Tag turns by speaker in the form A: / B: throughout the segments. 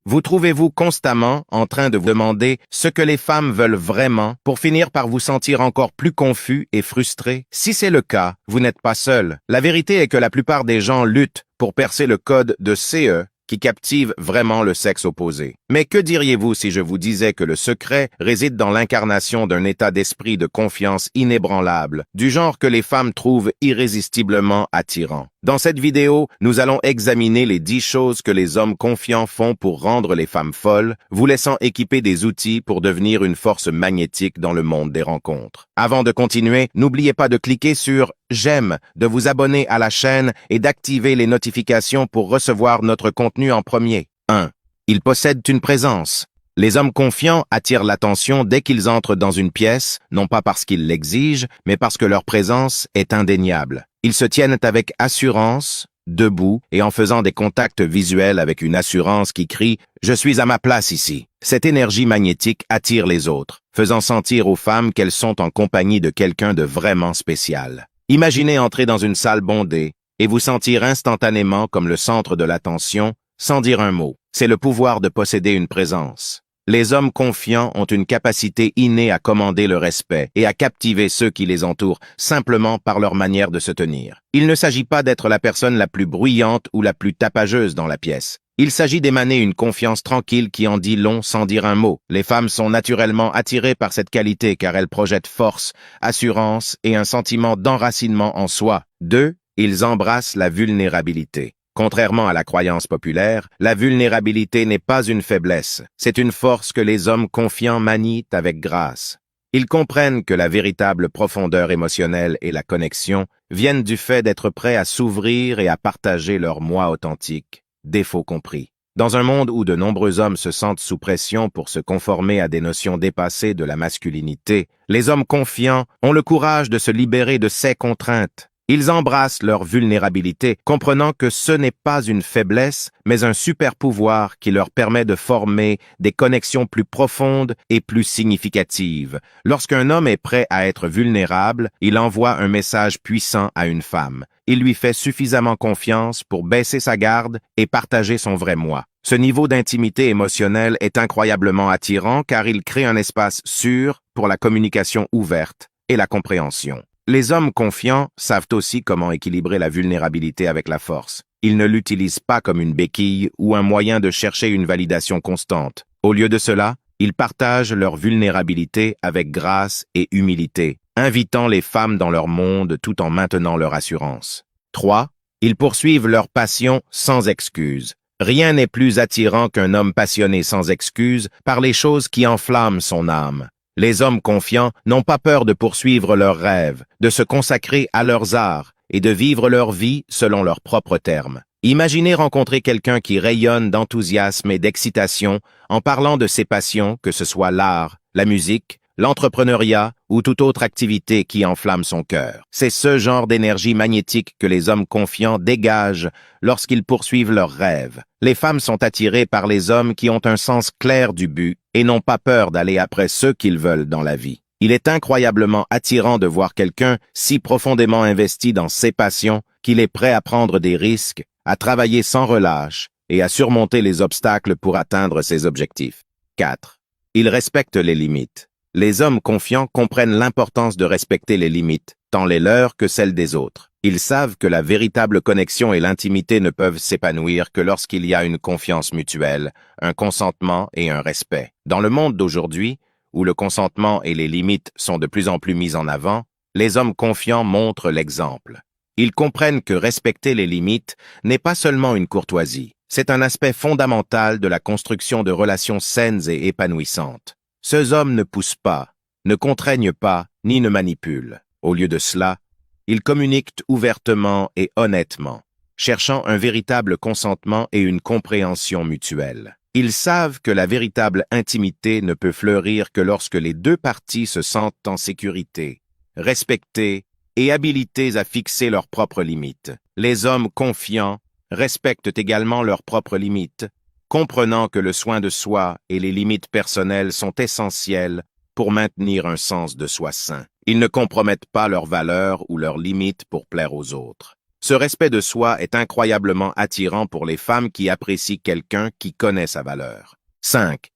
A: Vous trouvez-vous constamment en train de vous demander ce que les femmes veulent vraiment pour finir par vous sentir encore plus confus et frustré? Si c'est le cas, vous n'êtes pas seul. La vérité est que la plupart des gens luttent pour percer le code de CE qui captive vraiment le sexe opposé. Mais que diriez-vous si je vous disais que le secret réside dans l'incarnation d'un état d'esprit de confiance inébranlable, du genre que les femmes trouvent irrésistiblement attirant? Dans cette vidéo, nous allons examiner les 10 choses que les hommes confiants font pour rendre les femmes folles, vous laissant équiper des outils pour devenir une force magnétique dans le monde des rencontres. Avant de continuer, n'oubliez pas de cliquer sur « J'aime », de vous abonner à la chaîne et d'activer les notifications pour recevoir notre contenu en premier. 1. Ils possèdent une présence. Les hommes confiants attirent l'attention dès qu'ils entrent dans une pièce, non pas parce qu'ils l'exigent, mais parce que leur présence est indéniable. Ils se tiennent avec assurance, debout et en faisant des contacts visuels avec une assurance qui crie « Je suis à ma place ici ». Cette énergie magnétique attire les autres, faisant sentir aux femmes qu'elles sont en compagnie de quelqu'un de vraiment spécial. Imaginez entrer dans une salle bondée et vous sentir instantanément comme le centre de l'attention, sans dire un mot. C'est le pouvoir de posséder une présence. Les hommes confiants ont une capacité innée à commander le respect et à captiver ceux qui les entourent simplement par leur manière de se tenir. Il ne s'agit pas d'être la personne la plus bruyante ou la plus tapageuse dans la pièce. Il s'agit d'émaner une confiance tranquille qui en dit long sans dire un mot. Les femmes sont naturellement attirées par cette qualité car elles projettent force, assurance et un sentiment d'enracinement en soi. 2. Ils embrassent la vulnérabilité. Contrairement à la croyance populaire, la vulnérabilité n'est pas une faiblesse, c'est une force que les hommes confiants manient avec grâce. Ils comprennent que la véritable profondeur émotionnelle et la connexion viennent du fait d'être prêts à s'ouvrir et à partager leur moi authentique, défaut compris. Dans un monde où de nombreux hommes se sentent sous pression pour se conformer à des notions dépassées de la masculinité, les hommes confiants ont le courage de se libérer de ces contraintes. Ils embrassent leur vulnérabilité, comprenant que ce n'est pas une faiblesse, mais un super pouvoir qui leur permet de former des connexions plus profondes et plus significatives. Lorsqu'un homme est prêt à être vulnérable, il envoie un message puissant à une femme. Il lui fait suffisamment confiance pour baisser sa garde et partager son vrai moi. Ce niveau d'intimité émotionnelle est incroyablement attirant car il crée un espace sûr pour la communication ouverte et la compréhension. Les hommes confiants savent aussi comment équilibrer la vulnérabilité avec la force. Ils ne l'utilisent pas comme une béquille ou un moyen de chercher une validation constante. Au lieu de cela, ils partagent leur vulnérabilité avec grâce et humilité, invitant les femmes dans leur monde tout en maintenant leur assurance. 3. Ils poursuivent leur passion sans excuse. Rien n'est plus attirant qu'un homme passionné sans excuse par les choses qui enflamment son âme. Les hommes confiants n'ont pas peur de poursuivre leurs rêves, de se consacrer à leurs arts et de vivre leur vie selon leurs propres termes. Imaginez rencontrer quelqu'un qui rayonne d'enthousiasme et d'excitation en parlant de ses passions, que ce soit l'art, la musique, l'entrepreneuriat ou toute autre activité qui enflamme son cœur. C'est ce genre d'énergie magnétique que les hommes confiants dégagent lorsqu'ils poursuivent leurs rêves. Les femmes sont attirées par les hommes qui ont un sens clair du but et n'ont pas peur d'aller après ceux qu'ils veulent dans la vie. Il est incroyablement attirant de voir quelqu'un si profondément investi dans ses passions qu'il est prêt à prendre des risques, à travailler sans relâche et à surmonter les obstacles pour atteindre ses objectifs. 4. Ils respectent les limites. Les hommes confiants comprennent l'importance de respecter les limites, tant les leurs que celles des autres. Ils savent que la véritable connexion et l'intimité ne peuvent s'épanouir que lorsqu'il y a une confiance mutuelle, un consentement et un respect. Dans le monde d'aujourd'hui, où le consentement et les limites sont de plus en plus mis en avant, les hommes confiants montrent l'exemple. Ils comprennent que respecter les limites n'est pas seulement une courtoisie, c'est un aspect fondamental de la construction de relations saines et épanouissantes. Ces hommes ne poussent pas, ne contraignent pas, ni ne manipulent. Au lieu de cela, ils communiquent ouvertement et honnêtement, cherchant un véritable consentement et une compréhension mutuelle. Ils savent que la véritable intimité ne peut fleurir que lorsque les deux parties se sentent en sécurité, respectées et habilitées à fixer leurs propres limites. Les hommes confiants respectent également leurs propres limites, comprenant que le soin de soi et les limites personnelles sont essentiels pour maintenir un sens de soi sain. Ils ne compromettent pas leurs valeurs ou leurs limites pour plaire aux autres. Ce respect de soi est incroyablement attirant pour les femmes qui apprécient quelqu'un qui connaît sa valeur. 5.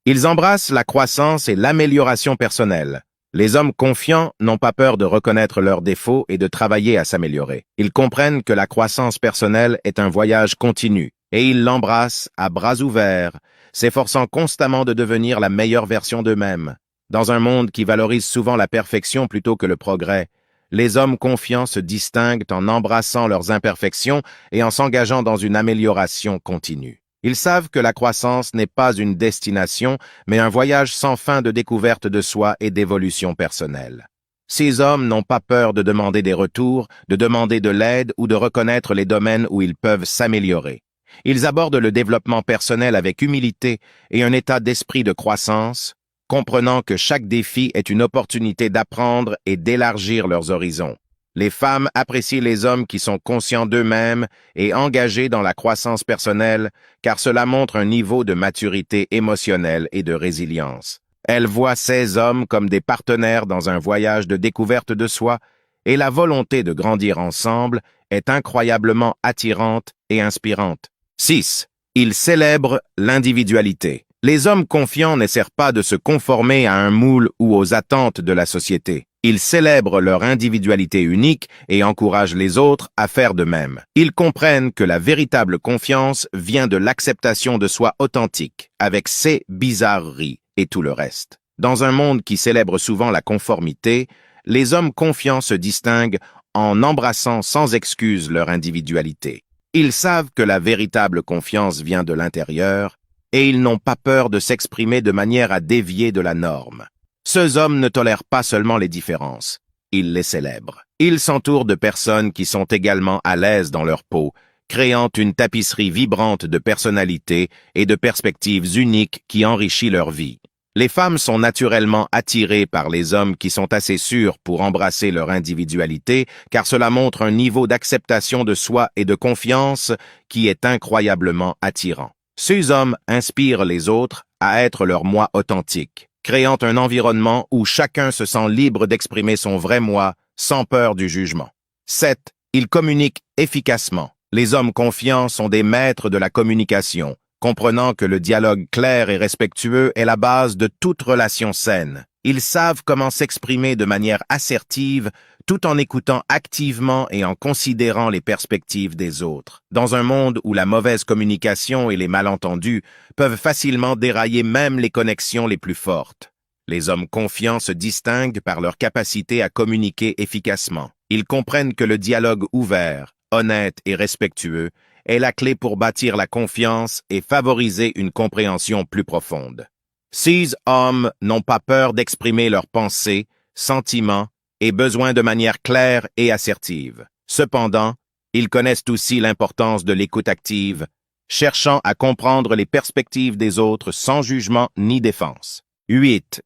A: Ils embrassent la croissance et l'amélioration personnelle. Les hommes confiants n'ont pas peur de reconnaître leurs défauts et de travailler à s'améliorer. Ils comprennent que la croissance personnelle est un voyage continu et ils l'embrassent à bras ouverts, s'efforçant constamment de devenir la meilleure version d'eux-mêmes. Dans un monde qui valorise souvent la perfection plutôt que le progrès, les hommes confiants se distinguent en embrassant leurs imperfections et en s'engageant dans une amélioration continue. Ils savent que la croissance n'est pas une destination, mais un voyage sans fin de découverte de soi et d'évolution personnelle. Ces hommes n'ont pas peur de demander des retours, de demander de l'aide ou de reconnaître les domaines où ils peuvent s'améliorer. Ils abordent le développement personnel avec humilité et un état d'esprit de croissance, comprenant que chaque défi est une opportunité d'apprendre et d'élargir leurs horizons. Les femmes apprécient les hommes qui sont conscients d'eux-mêmes et engagés dans la croissance personnelle, car cela montre un niveau de maturité émotionnelle et de résilience. Elles voient ces hommes comme des partenaires dans un voyage de découverte de soi, et la volonté de grandir ensemble est incroyablement attirante et inspirante. 6. Ils célèbrent l'individualité. Les hommes confiants n'essaient pas de se conformer à un moule ou aux attentes de la société. Ils célèbrent leur individualité unique et encouragent les autres à faire de même. Ils comprennent que la véritable confiance vient de l'acceptation de soi authentique, avec ses bizarreries et tout le reste. Dans un monde qui célèbre souvent la conformité, les hommes confiants se distinguent en embrassant sans excuse leur individualité. Ils savent que la véritable confiance vient de l'intérieur et ils n'ont pas peur de s'exprimer de manière à dévier de la norme. Ces hommes ne tolèrent pas seulement les différences, ils les célèbrent. Ils s'entourent de personnes qui sont également à l'aise dans leur peau, créant une tapisserie vibrante de personnalités et de perspectives uniques qui enrichit leur vie. Les femmes sont naturellement attirées par les hommes qui sont assez sûrs pour embrasser leur individualité, car cela montre un niveau d'acceptation de soi et de confiance qui est incroyablement attirant. Ces hommes inspirent les autres à être leur moi authentique, créant un environnement où chacun se sent libre d'exprimer son vrai moi sans peur du jugement. 7. Ils communiquent efficacement. Les hommes confiants sont des maîtres de la communication, comprenant que le dialogue clair et respectueux est la base de toute relation saine. Ils savent comment s'exprimer de manière assertive, tout en écoutant activement et en considérant les perspectives des autres. Dans un monde où la mauvaise communication et les malentendus peuvent facilement dérailler même les connexions les plus fortes, les hommes confiants se distinguent par leur capacité à communiquer efficacement. Ils comprennent que le dialogue ouvert, honnête et respectueux est la clé pour bâtir la confiance et favoriser une compréhension plus profonde. Ces hommes n'ont pas peur d'exprimer leurs pensées, sentiments et besoins de manière claire et assertive. Cependant, ils connaissent aussi l'importance de l'écoute active, cherchant à comprendre les perspectives des autres sans jugement ni défense. 8.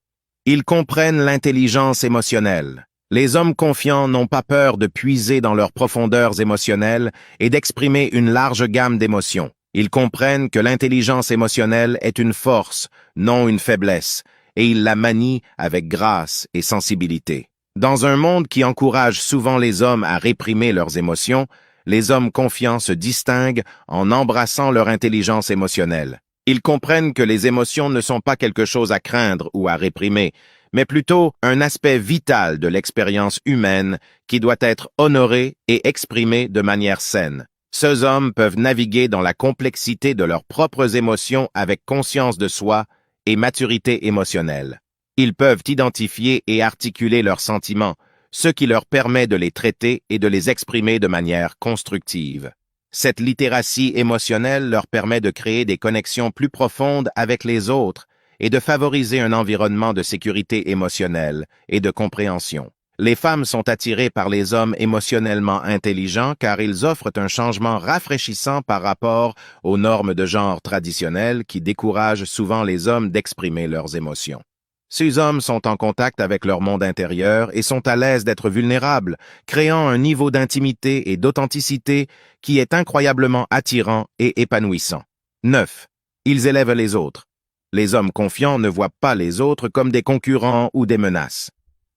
A: Ils comprennent l'intelligence émotionnelle. Les hommes confiants n'ont pas peur de puiser dans leurs profondeurs émotionnelles et d'exprimer une large gamme d'émotions. Ils comprennent que l'intelligence émotionnelle est une force, non une faiblesse, et ils la manient avec grâce et sensibilité. Dans un monde qui encourage souvent les hommes à réprimer leurs émotions, les hommes confiants se distinguent en embrassant leur intelligence émotionnelle. Ils comprennent que les émotions ne sont pas quelque chose à craindre ou à réprimer, mais plutôt un aspect vital de l'expérience humaine qui doit être honoré et exprimé de manière saine. Ces hommes peuvent naviguer dans la complexité de leurs propres émotions avec conscience de soi et maturité émotionnelle. Ils peuvent identifier et articuler leurs sentiments, ce qui leur permet de les traiter et de les exprimer de manière constructive. Cette littératie émotionnelle leur permet de créer des connexions plus profondes avec les autres et de favoriser un environnement de sécurité émotionnelle et de compréhension. Les femmes sont attirées par les hommes émotionnellement intelligents car ils offrent un changement rafraîchissant par rapport aux normes de genre traditionnelles qui découragent souvent les hommes d'exprimer leurs émotions. Ces hommes sont en contact avec leur monde intérieur et sont à l'aise d'être vulnérables, créant un niveau d'intimité et d'authenticité qui est incroyablement attirant et épanouissant. 9. Ils élèvent les autres. Les hommes confiants ne voient pas les autres comme des concurrents ou des menaces.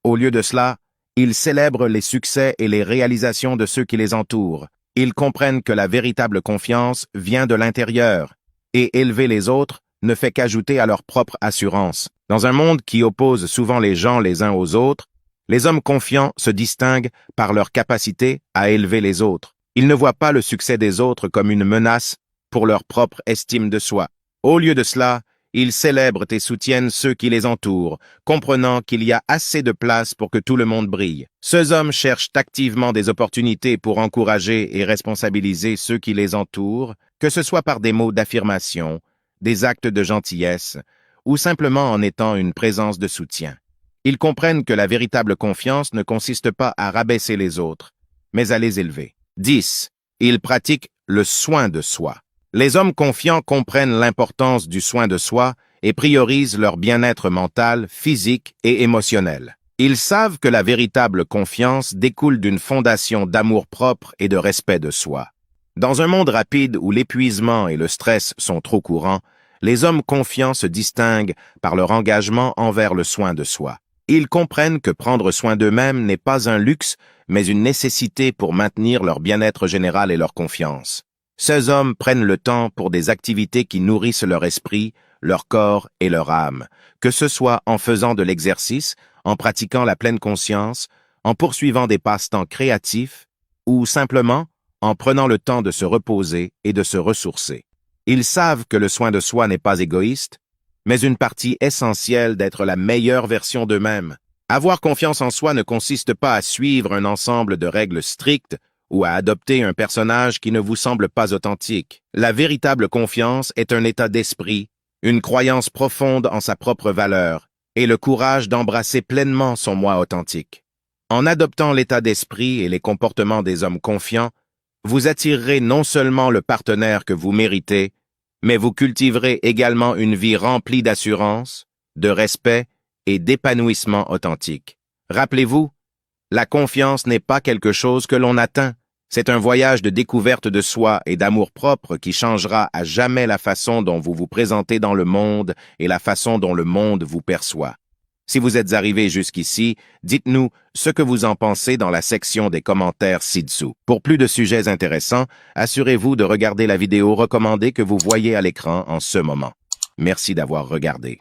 A: Au lieu de cela, ils célèbrent les succès et les réalisations de ceux qui les entourent, Ils comprennent que la véritable confiance vient de l'intérieur, et élever les autres ne fait qu'ajouter à leur propre assurance. Dans un monde qui oppose souvent les gens les uns aux autres, les hommes confiants se distinguent par leur capacité à élever les autres. Ils ne voient pas le succès des autres comme une menace pour leur propre estime de soi. Au lieu de cela, ils célèbrent et soutiennent ceux qui les entourent, comprenant qu'il y a assez de place pour que tout le monde brille. Ces hommes cherchent activement des opportunités pour encourager et responsabiliser ceux qui les entourent, que ce soit par des mots d'affirmation, des actes de gentillesse, ou simplement en étant une présence de soutien. Ils comprennent que la véritable confiance ne consiste pas à rabaisser les autres, mais à les élever. 10. Ils pratiquent le soin de soi. Les hommes confiants comprennent l'importance du soin de soi et priorisent leur bien-être mental, physique et émotionnel. Ils savent que la véritable confiance découle d'une fondation d'amour-propre et de respect de soi. Dans un monde rapide où l'épuisement et le stress sont trop courants, les hommes confiants se distinguent par leur engagement envers le soin de soi. Ils comprennent que prendre soin d'eux-mêmes n'est pas un luxe, mais une nécessité pour maintenir leur bien-être général et leur confiance. Ces hommes prennent le temps pour des activités qui nourrissent leur esprit, leur corps et leur âme, que ce soit en faisant de l'exercice, en pratiquant la pleine conscience, en poursuivant des passe-temps créatifs ou simplement en prenant le temps de se reposer et de se ressourcer. Ils savent que le soin de soi n'est pas égoïste, mais une partie essentielle d'être la meilleure version d'eux-mêmes. Avoir confiance en soi ne consiste pas à suivre un ensemble de règles strictes ou à adopter un personnage qui ne vous semble pas authentique. La véritable confiance est un état d'esprit, une croyance profonde en sa propre valeur et le courage d'embrasser pleinement son moi authentique. En adoptant l'état d'esprit et les comportements des hommes confiants, vous attirerez non seulement le partenaire que vous méritez, mais vous cultiverez également une vie remplie d'assurance, de respect et d'épanouissement authentique. Rappelez-vous, la confiance n'est pas quelque chose que l'on atteint. C'est un voyage de découverte de soi et d'amour-propre qui changera à jamais la façon dont vous vous présentez dans le monde et la façon dont le monde vous perçoit. Si vous êtes arrivé jusqu'ici, dites-nous ce que vous en pensez dans la section des commentaires ci-dessous. Pour plus de sujets intéressants, assurez-vous de regarder la vidéo recommandée que vous voyez à l'écran en ce moment. Merci d'avoir regardé.